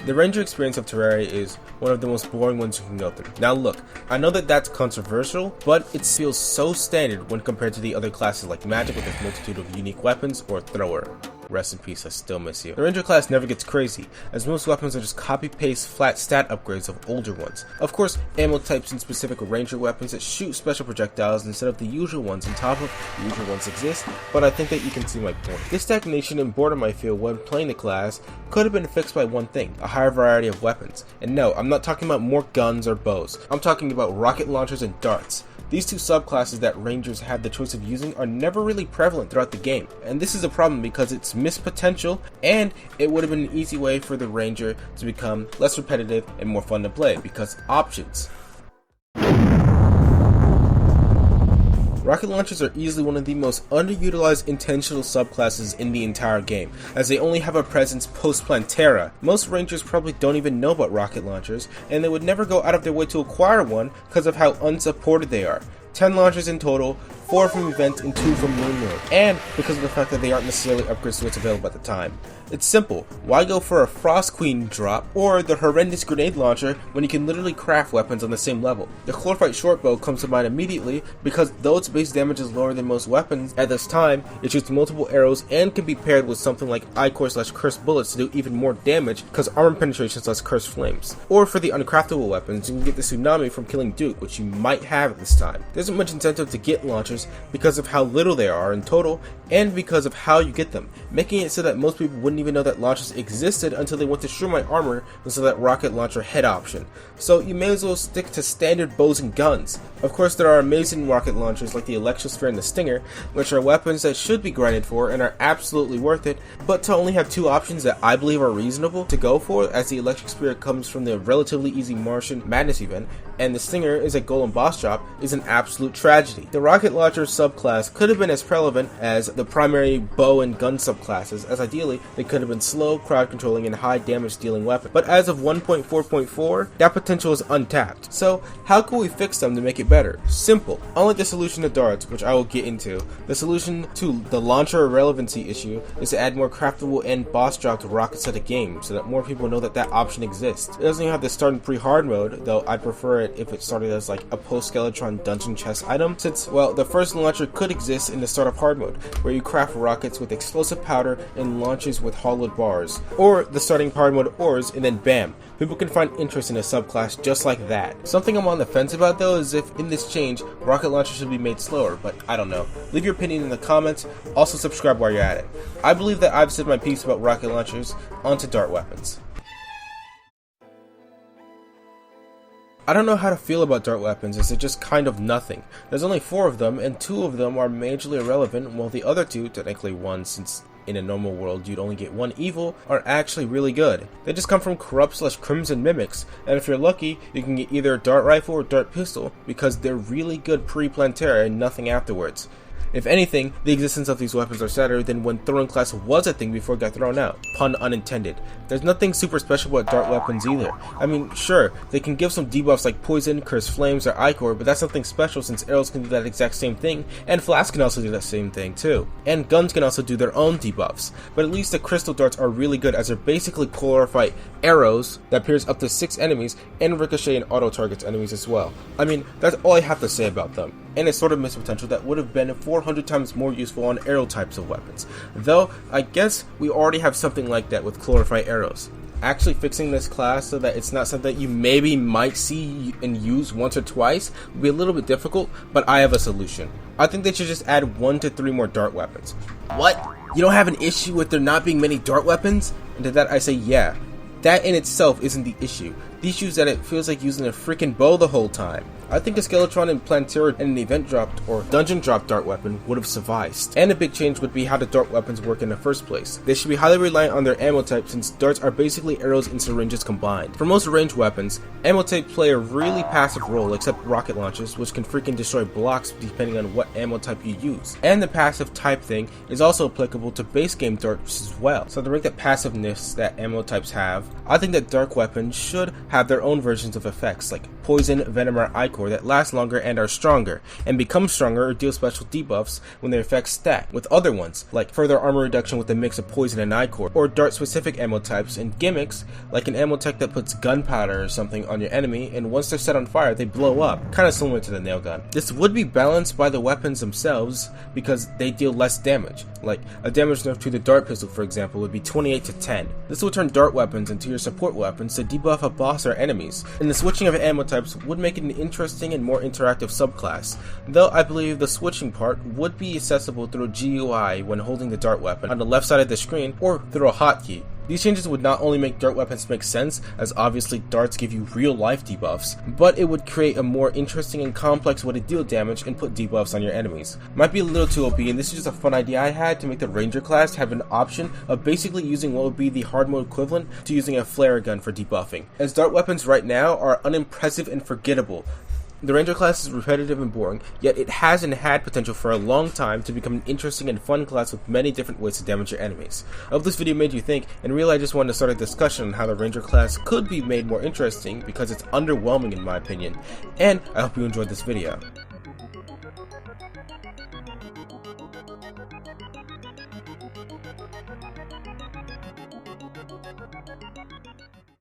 The Ranger experience of Terraria is one of the most boring ones you can go through. Now look, I know that that's controversial, but it feels so standard when compared to the other classes like Magic with its multitude of unique weapons, or Thrower. Rest in peace, I still miss you. The Ranger class never gets crazy, as most weapons are just copy-paste flat stat upgrades of older ones. Of course, ammo types and specific Ranger weapons that shoot special projectiles instead of the usual ones on top of the usual ones exist, but I think that you can see my point. This stagnation and boredom I feel when playing the class could have been fixed by one thing: a higher variety of weapons. And no, I'm not talking about more guns or bows, I'm talking about rocket launchers and darts. These two subclasses that Rangers have the choice of using are never really prevalent throughout the game, and this is a problem because it's missed potential, and it would have been an easy way for the Ranger to become less repetitive and more fun to play, because options. Rocket launchers are easily one of the most underutilized intentional subclasses in the entire game, as they only have a presence post-Plantera. Most Rangers probably don't even know about rocket launchers, and they would never go out of their way to acquire one because of how unsupported they are. 10 launchers in total, 4 from events and 2 from Moon Lord, and because of the fact that they aren't necessarily upgrades to what's available at the time. It's simple, why go for a Frost Queen drop or the horrendous grenade launcher when you can literally craft weapons on the same level? The Chlorophyte Shortbow comes to mind immediately because though its base damage is lower than most weapons at this time, it shoots multiple arrows and can be paired with something like Ichor/Cursed Bullets to do even more damage because armor penetration / Cursed Flames. Or for the uncraftable weapons, you can get the Tsunami from killing Duke, which you might have at this time. There isn't much incentive to get launchers because of how little there are in total and because of how you get them, making it so that most people wouldn't even know that launchers existed until they went to Shroom My Armor and saw that rocket launcher head option. So you may as well stick to standard bows and guns. Of course, there are amazing rocket launchers like the Electrosphere and the Stinger, which are weapons that should be grinded for and are absolutely worth it, but to only have 2 options that I believe are reasonable to go for, as the Electric Spear comes from the relatively easy Martian Madness event, and the Stinger is a Golem boss drop, is an absolute tragedy. The rocket launcher subclass could have been as prevalent as the primary bow and gun subclasses, as ideally they could have been slow, crowd controlling, and high damage dealing weapons. But as of 1.4.4, that potential is untapped. So how can we fix them to make it better? Simple. Unlike the solution to darts, which I will get into, the solution to the launcher irrelevancy issue is to add more craftable and boss dropped rockets to the game so that more people know that that option exists. It doesn't even have to start in pre-hard mode, though I prefer it if it started as like a post-Skeletron dungeon chest item, since, well, the first launcher could exist in the start of hard mode, where you craft rockets with explosive powder and launches with hollowed bars, or the starting hard mode ores, and then bam, people can find interest in a subclass just like that. Something I'm on the fence about though is if in this change, rocket launchers should be made slower, but I don't know. Leave your opinion in the comments, also subscribe while you're at it. I believe that I've said my piece about rocket launchers, onto dart weapons. I don't know how to feel about dart weapons, as they're just kind of nothing. There's only 4 of them, and 2 of them are majorly irrelevant, while the other 2, technically 1 since in a normal world you'd only get 1 evil, are actually really good. They just come from corrupt/crimson mimics, and if you're lucky, you can get either a dart rifle or dart pistol, because they're really good pre-Plantera and nothing afterwards. If anything, the existence of these weapons are sadder than when throwing class was a thing before it got thrown out. Pun unintended. There's nothing super special about dart weapons either. I mean, sure, they can give some debuffs like Poison, Cursed Flames, or Ichor, but that's nothing special since arrows can do that exact same thing, and flasks can also do that same thing too. And guns can also do their own debuffs. But at least the crystal darts are really good, as they're basically chlorophyte arrows that pierce up to 6 enemies and ricochet and auto targets enemies as well. I mean, that's all I have to say about them. And it's sort of missed potential that would have been 400 times more useful on arrow types of weapons. Though, I guess we already have something like that with chlorophyte arrows. Actually fixing this class so that it's not something that you might see and use once or twice would be a little bit difficult, but I have a solution. I think they should just add 1 to 3 more dart weapons. What? You don't have an issue with there not being many dart weapons? And to that I say yeah. That in itself isn't the issue. The issue is that it feels like using a freaking bow the whole time. I think a Skeletron and Plantera and an event dropped or dungeon dropped dart weapon would have sufficed. And a big change would be how the dart weapons work in the first place. They should be highly reliant on their ammo type, since darts are basically arrows and syringes combined. For most ranged weapons, ammo type play a really passive role, except rocket launchers, which can freaking destroy blocks depending on what ammo type you use. And the passive type thing is also applicable to base game darts as well. So to break that passiveness that ammo types have, I think that dark weapons should have their own versions of effects, like poison, venom, or ichor that last longer and are stronger, and become stronger or deal special debuffs when their effects stack with other ones, like further armor reduction with a mix of poison and ichor, or dart-specific ammo types and gimmicks, like an ammo tech that puts gunpowder or something on your enemy, and once they're set on fire, they blow up, kinda similar to the nail gun. This would be balanced by the weapons themselves, because they deal less damage. Like, a damage nerf to the dart pistol, for example, would be 28 to 10. This will turn dart weapons into your support weapons to debuff a boss or enemies, and the switching of ammo types would make it an interesting and more interactive subclass, though I believe the switching part would be accessible through a GUI when holding the dart weapon on the left side of the screen or through a hotkey. These changes would not only make dart weapons make sense, as obviously darts give you real life debuffs, but it would create a more interesting and complex way to deal damage and put debuffs on your enemies. Might be a little too OP, and this is just a fun idea I had to make the ranger class have an option of basically using what would be the hard mode equivalent to using a flare gun for debuffing, as dart weapons right now are unimpressive and forgettable. The ranger class is repetitive and boring, yet it has and had potential for a long time to become an interesting and fun class with many different ways to damage your enemies. I hope this video made you think, and really I just wanted to start a discussion on how the ranger class could be made more interesting because it's underwhelming in my opinion, and I hope you enjoyed this video.